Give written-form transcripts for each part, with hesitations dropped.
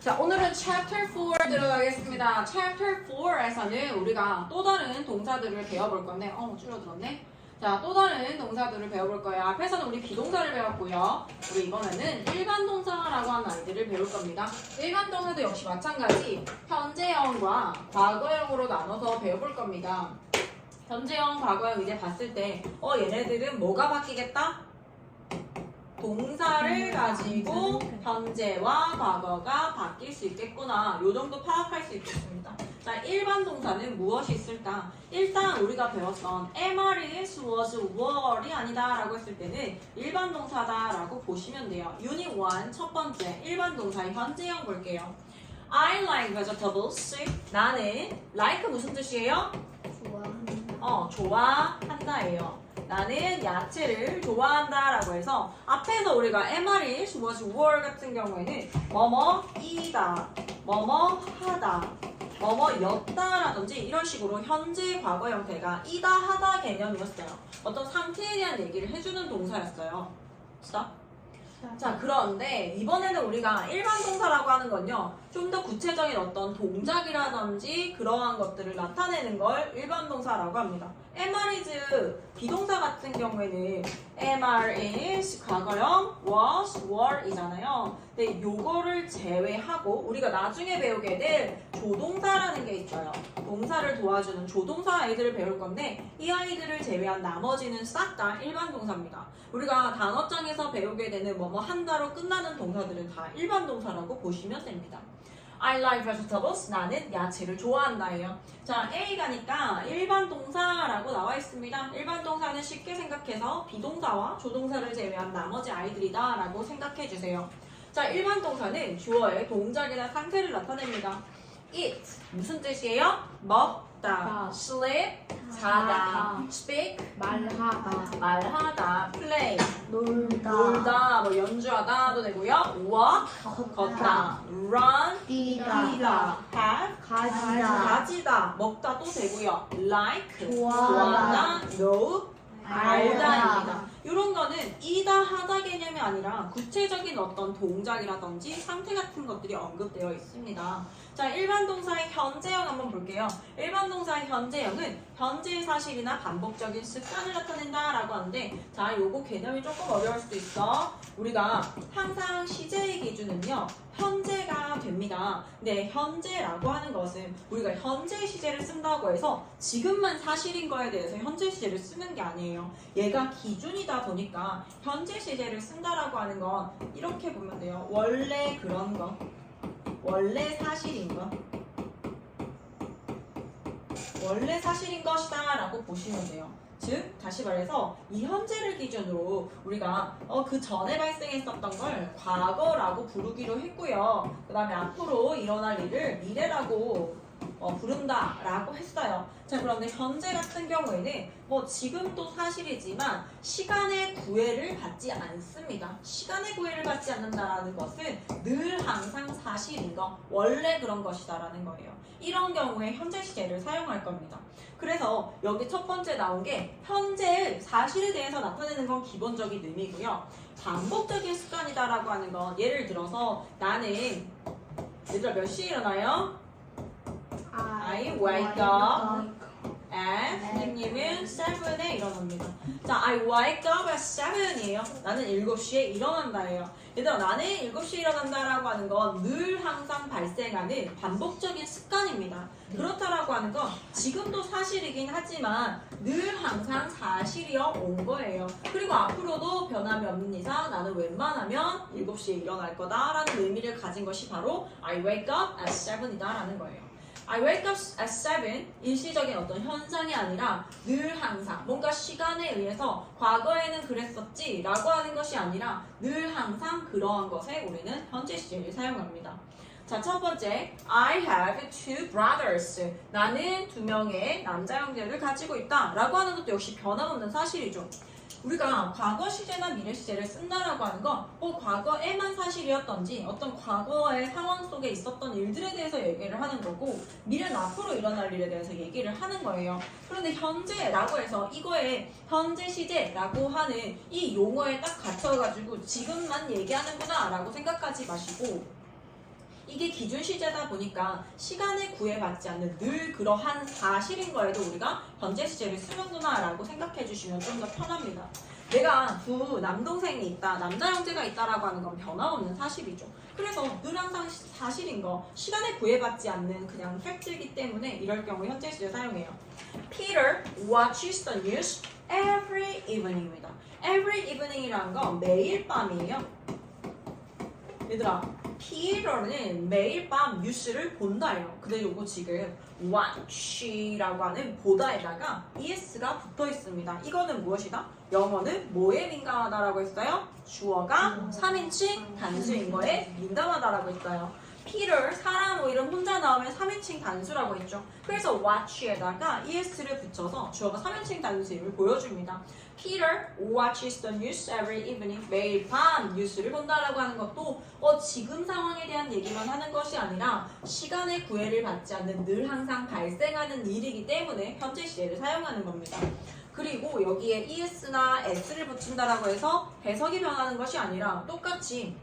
자, 오늘은 Chapter 4 들어가겠습니다. Chapter 4에서는 우리가 또 다른 동사들을 배워볼 건데, 줄어들었네. 자, 또 다른 동사들을 배워볼 거예요. 앞에서는 우리 비동사를 배웠고요. 우리 이번에는 일반 동사라고 하는 아이들을 배울 겁니다. 일반 동사도 역시 마찬가지 현재형과 과거형으로 나눠서 배워볼 겁니다. 현재형, 과거형 이제 봤을 때, 얘네들은 뭐가 바뀌겠다? 동사를 가지고 현재와 과거가 바뀔 수 있겠구나. 요 정도 파악할 수 있겠습니다. 자, 일반 동사는 무엇이 있을까? 일단 우리가 배웠던 am, is, was, were이 아니다 라고 했을 때는 일반 동사다 라고 보시면 돼요. 유닛 1 첫 번째 일반 동사의 현재형 볼게요. I like vegetables. 나는 like 무슨 뜻이에요? 좋아한다예요. 나는 야채를 좋아한다 라고 해서 앞에서 우리가 am, is, was, were 같은 경우에는 뭐뭐이다, 뭐뭐하다, 뭐뭐였다 라든지 이런 식으로 현재 과거 형태가 이다 하다 개념이었어요. 어떤 상태에 대한 얘기를 해주는 동사였어요. 자, 그런데 이번에는 우리가 일반 동사라고 하는 건요, 좀 더 구체적인 어떤 동작이라든지 그러한 것들을 나타내는 걸 일반 동사라고 합니다. am, is 비동사 같은 경우에는 am, is 과거형, was, were 이잖아요. 근데 요거를 제외하고 우리가 나중에 배우게 될 조동사라는 게 있어요. 동사를 도와주는 조동사 아이들을 배울 건데 이 아이들을 제외한 나머지는 싹 다 일반 동사입니다. 우리가 단어장에서 배우게 되는 뭐뭐 한다로 끝나는 동사들은 다 일반 동사라고 보시면 됩니다. I like vegetables. 나는 야채를 좋아한다예요. 자, A 가니까 일반 동사라고 나와 있습니다. 일반 동사는 쉽게 생각해서 비동사와 조동사를 제외한 나머지 아이들이다 라고 생각해 주세요. 자, 일반 동사는 주어의 동작이나 상태를 나타냅니다. Eat 무슨 뜻이에요? 먹다. Sleep 자다. Speak 말하다. Play 놀다, 뭐 연주하다도 되고요. Walk 걷다. Run 뛰다. Have 가지다. 먹다 또 되고요. Like 좋아하다. Know 알다입니다. 이런 거는 이다 하다 개념이 아니라 구체적인 어떤 동작이라든지 상태 같은 것들이 언급되어 있습니다. 자, 일반 동사의 현재형 한번 볼게요. 일반 동사의 현재형은 현재의 사실이나 반복적인 습관을 나타낸다라고 하는데, 자, 요거 개념이 조금 어려울 수도 있어. 우리가 항상 시제의 기준은요, 현재가 됩니다. 근데 현재라고 하는 것은 우리가 현재 시제를 쓴다고 해서 지금만 사실인 거에 대해서 현재 시제를 쓰는 게 아니에요. 얘가 기준이다 보니까 현재 시제를 쓴다라고 하는 건 이렇게 보면 돼요. 원래 그런 거, 원래 사실인 거, 원래 사실인 것이다 라고 보시면 돼요. 즉, 다시 말해서 이 현재를 기준으로 우리가 그 전에 발생했었던 걸 과거라고 부르기로 했고요. 그 다음에 앞으로 일어날 일을 미래라고 부른다 라고 했어요. 자, 그런데 현재 같은 경우에는 지금도 사실이지만 시간의 구애를 받지 않습니다. 시간의 구애를 받지 않는다라는 것은 늘 항상 사실인 거, 원래 그런 것이다 라는 거예요. 이런 경우에 현재 시제를 사용할 겁니다. 그래서 여기 첫 번째 나온 게 현재의 사실에 대해서 나타내는 건 기본적인 의미고요. 반복적인 습관이다라고 하는 건 예를 들어서 나는 얘들아 몇 시에 일어나요? I wake up at 선생님은 7에 일어납니다. 자, I wake up at 7이에요. 나는 7시에 일어난다예요. 얘들아, 나는 7시에 일어난다라고 하는 건 늘 항상 발생하는 반복적인 습관입니다. 그렇다라고 하는 건 지금도 사실이긴 하지만 늘 항상 사실이어 온 거예요. 그리고 앞으로도 변함이 없는 이상 나는 웬만하면 7시에 일어날 거다라는 의미를 가진 것이 바로 I wake up at 7이다 라는 거예요. I wake up at 7 일시적인 어떤 현상이 아니라 늘 항상 뭔가 시간에 의해서 과거에는 그랬었지 라고 하는 것이 아니라 늘 항상 그러한 것에 우리는 현재 시제를 사용합니다. 자, 첫 번째 I have two brothers. 나는 2명의 남자 형제를 가지고 있다 라고 하는 것도 역시 변함없는 사실이죠. 우리가 과거 시제나 미래 시제를 쓴다라고 하는 건 과거에만 사실이었던지 어떤 과거의 상황 속에 있었던 일들에 대해서 얘기를 하는 거고 미래는 앞으로 일어날 일에 대해서 얘기를 하는 거예요. 그런데 현재라고 해서 이거에 현재 시제라고 하는 이 용어에 딱 갇혀가지고 지금만 얘기하는구나 라고 생각하지 마시고 이게 기준 시제다 보니까 시간에 구애받지 않는 늘 그러한 사실인 거에도 우리가 현재 시제를 쓰는구나라고 생각해 주시면 좀 더 편합니다. 내가 두 남동생이 있다, 남자 형제가 있다라고 하는 건 변함없는 사실이죠. 그래서 늘 항상 사실인 거, 시간에 구애받지 않는 그냥 팩트이기 때문에 이럴 경우 현재 시제 사용해요. Peter watches the news every evening입니다. Every evening이라는 건 매일 밤이에요. 얘들아, Peter는 매일 밤 뉴스를 본다예요. 근데 요거 지금 watch라고 하는 보다에다가 es가 붙어 있습니다. 이거는 무엇이다? 영어는 뭐에 민감하다라고 했어요? 주어가 3인칭 단수인 거에 민감하다라고 했어요. Peter, 사람 이름 혼자 나오면 3인칭 단수라고 했죠. 그래서 watch에다가 es를 붙여서 주어가 3인칭 단수임을 보여줍니다. Peter watches the news every evening. 매일 밤 뉴스를 본다라고 하는 것도 지금 상황에 대한 얘기만 하는 것이 아니라 시간의 구애를 받지 않는 늘 항상 발생하는 일이기 때문에 현재 시제를 사용하는 겁니다. 그리고 여기에 es나 s를 붙인다라고 해서 해석이 변하는 것이 아니라 똑같이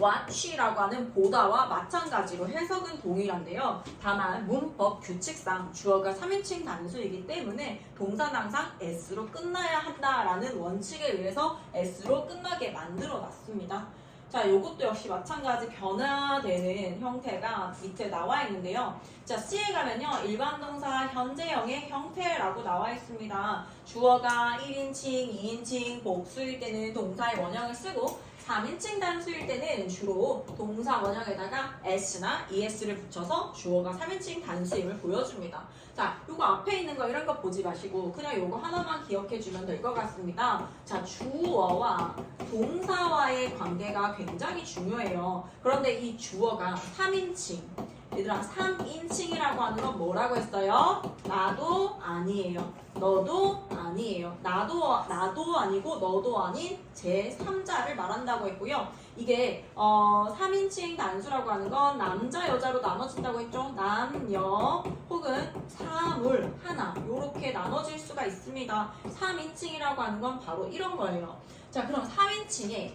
watch라고 하는 보다와 마찬가지로 해석은 동일한데요. 다만 문법 규칙상 주어가 3인칭 단수이기 때문에 동사는 항상 s로 끝나야 한다라는 원칙에 의해서 s로 끝나게 만들어 놨습니다. 자, 요것도 역시 마찬가지 변화되는 형태가 밑에 나와 있는데요. 자, C에 가면요. 일반 동사 현재형의 형태라고 나와 있습니다. 주어가 1인칭, 2인칭, 복수일 때는 동사의 원형을 쓰고 3인칭 단수일 때는 주로 동사 원형에다가 s나 es를 붙여서 주어가 3인칭 단수임을 보여줍니다. 자, 요거 앞에 있는 거 이런 거 보지 마시고 그냥 요거 하나만 기억해주면 될 것 같습니다. 자, 주어와 동사와의 관계가 굉장히 중요해요. 그런데 이 주어가 3인칭, 얘들아 3인칭이라고 하는 건 뭐라고 했어요? 나도 아니에요. 너도 아니에요. 나도 아니고 너도 아닌 제3자를 말한다고 했고요. 이게 3인칭 단수라고 하는 건 남자, 여자로 나눠진다고 했죠. 남녀 혹은 사물, 하나 이렇게 나눠질 수가 있습니다. 3인칭이라고 하는 건 바로 이런 거예요. 자, 그럼 3인칭에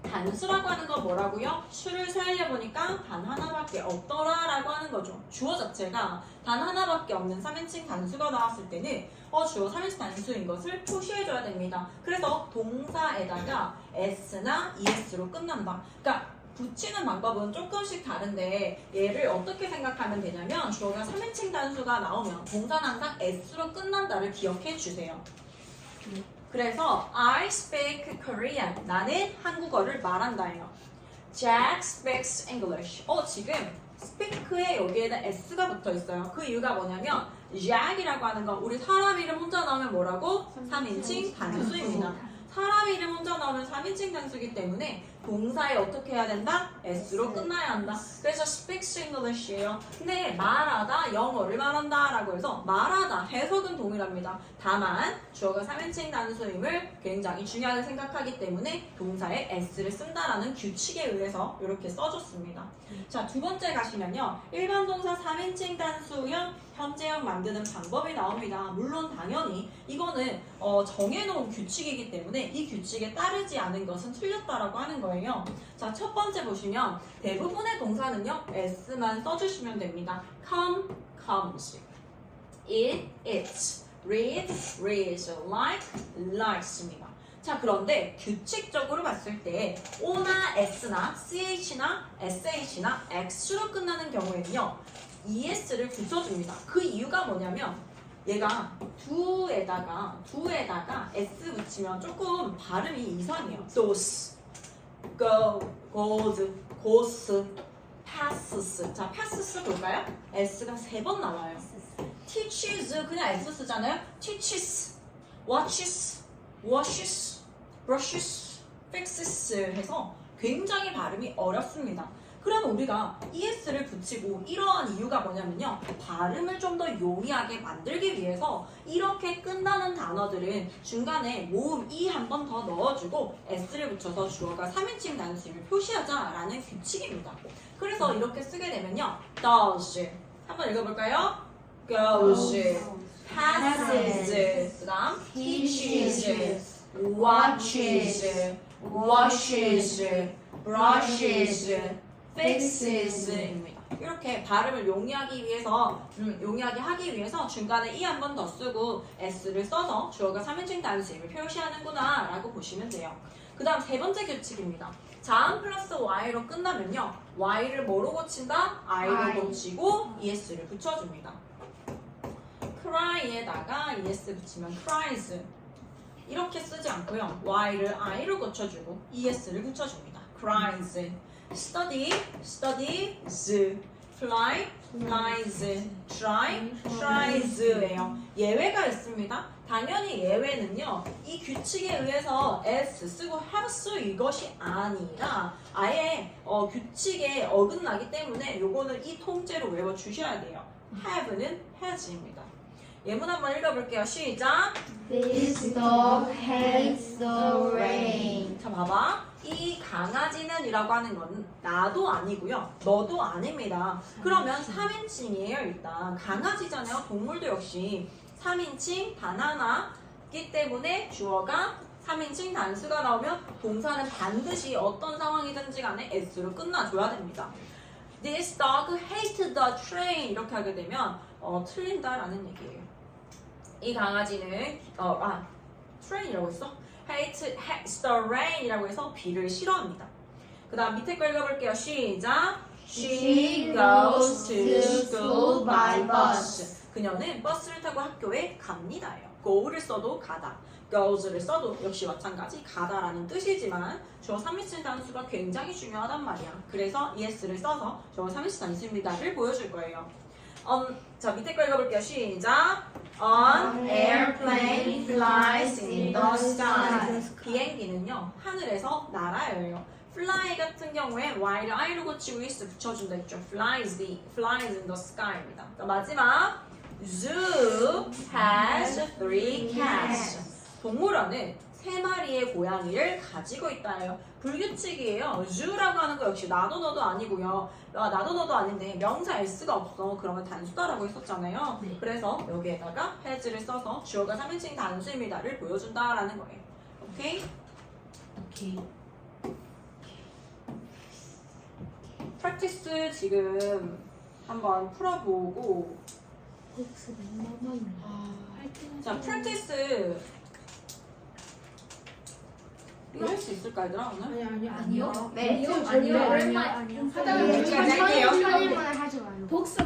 단수라고 하는 건 뭐라고요? 수를 세려보니까 단 하나밖에 없더라라고 하는 거죠. 주어 자체가 단 하나밖에 없는 3인칭 단수가 나왔을 때는 주어 3인칭 단수인 것을 표시해줘야 됩니다. 그래서 동사에다가 s나 es로 끝난다. 그러니까 붙이는 방법은 조금씩 다른데 얘를 어떻게 생각하면 되냐면 주어가 3인칭 단수가 나오면 동사는 항상 s로 끝난다를 기억해 주세요. 그래서 I speak Korean. 나는 한국어를 말한다예요. Jack speaks English. 지금 speak에 여기에는 s가 붙어 있어요. 그 이유가 뭐냐면 Jack이라고 하는 건 우리 사람 이름 혼자 나오면 뭐라고? 3인칭 단수입니다. 사람 이름 혼자 나오면 3인칭 단수이기 때문에 동사에 어떻게 해야 된다? s로 끝나야 한다. 그래서 speaks English예요. 근데 말하다, 영어를 말한다 라고 해서 말하다, 해석은 동일합니다. 다만 주어가 3인칭 단수임을 굉장히 중요하게 생각하기 때문에 동사에 s를 쓴다라는 규칙에 의해서 이렇게 써줬습니다. 자, 두 번째 가시면요. 일반 동사 3인칭 단수형 현재형 만드는 방법이 나옵니다. 물론 당연히 이거는 정해놓은 규칙이기 때문에 이 규칙에 따르지 않은 것은 틀렸다라고 하는 거예요. 자, 첫 번째 보시면 대부분의 동사는요. s만 써주시면 됩니다. come, comes, eat, eats, read, reads, like, likes입니다. 자, 그런데 규칙적으로 봤을 때 O나 S나 CH나 SH나 X로 끝나는 경우에는요. ES를 붙여줍니다. 그 이유가 뭐냐면 얘가 두에다가 S 붙이면 조금 발음이 이상해요. those, go, goes, goes, passes. 자, passes 볼까요? S가 3번 나와요. teaches 그냥 S 쓰잖아요. teaches, watches, washes, brushes, fixes 해서 굉장히 발음이 어렵습니다. 그럼 우리가 ES를 붙이고 이러한 이유가 뭐냐면요. 발음을 좀 더 용이하게 만들기 위해서 이렇게 끝나는 단어들은 중간에 모음 E 한 번 더 넣어주고 S를 붙여서 주어가 3인칭 단수임을 표시하자라는 규칙입니다. 그래서 이렇게 쓰게 되면요. does 한번 읽어볼까요? goes, passes, 그 다음 teaches, watches, washes, brushes, fixes입니다. 이렇게 발음을 용이하게 하기 위해서 중간에 e 한 번 더 쓰고 s를 써서 주어가 3인칭 단수임을 표시하는구나 라고 보시면 돼요. 그 다음 세 번째 규칙입니다. 자음 플러스 y로 끝나면요. y를 뭐로 고친다? i로 고치고 es를 붙여줍니다. cry에다가 es 붙이면 cries. 이렇게 쓰지 않고요. y를 i로 고쳐주고 es를 붙여줍니다. cries. study, studies. fly, flies. try, tries예요. 예외가 있습니다. 당연히 예외는요. 이 규칙에 의해서 s 쓰고 have 이것이 아니라 아예 규칙에 어긋나기 때문에 요거는 이 통째로 외워주셔야 돼요. have는 has입니다. 예문 한번 읽어볼게요. 시작! This dog hates the rain. 자, 봐봐. 이 강아지는 이라고 하는 건 나도 아니고요. 너도 아닙니다. 그러면 3인칭이에요, 일단. 강아지잖아요. 동물도 역시 3인칭 단 하나이기 때문에 주어가 3인칭 단수가 나오면 동사는 반드시 어떤 상황이든지 간에 s로 끝나줘야 됩니다. This dog hates the train 이렇게 하게 되면 틀린다라는 얘기예요. 이 강아지는 train이라고 했어? hates the rain이라고 해서 비를 싫어합니다. 그 다음 밑에 거 읽어볼게요. 시작! She goes to school by bus. 그녀는 버스를 타고 학교에 갑니다예요. go를 써도 가다, goes를 써도 역시 마찬가지 가다라는 뜻이지만 주어 3인칭 단수가 굉장히 중요하단 말이야. 그래서 es를 써서 주어 3인칭 단수입니다를 보여줄 거예요. 자, 밑에 거 읽어볼게요. 시작! An airplane flies in the sky. 비행기는요, 하늘에서 날아요. fly 같은 경우에 y를 i로 고치고 is 붙여준다 했죠. flies in the sky입니다. 자, 마지막 zoo has 3 cats. 동물원은 3마리의 고양이를 가지고 있다예요. 불규칙이에요. zoo라고 하는 거 역시 나도 너도 아니고요. 나도 너도 아닌데 명사 s가 없어. 그러면 단수다라고 했었잖아요. 네. 그래서 여기에다가 has를 써서 주어가 3인칭 단수입니다를 보여준다라는 거예요. 오케이? 오케이. 프랙티스 지금 한번 풀어보고 자, 프랙티스 이거 할 수 있을까 얘들아 오늘? 아니요. 네. 아니요. 아니요. 하다가 여기까지 할게요. 천일만에 하지 마요. 복습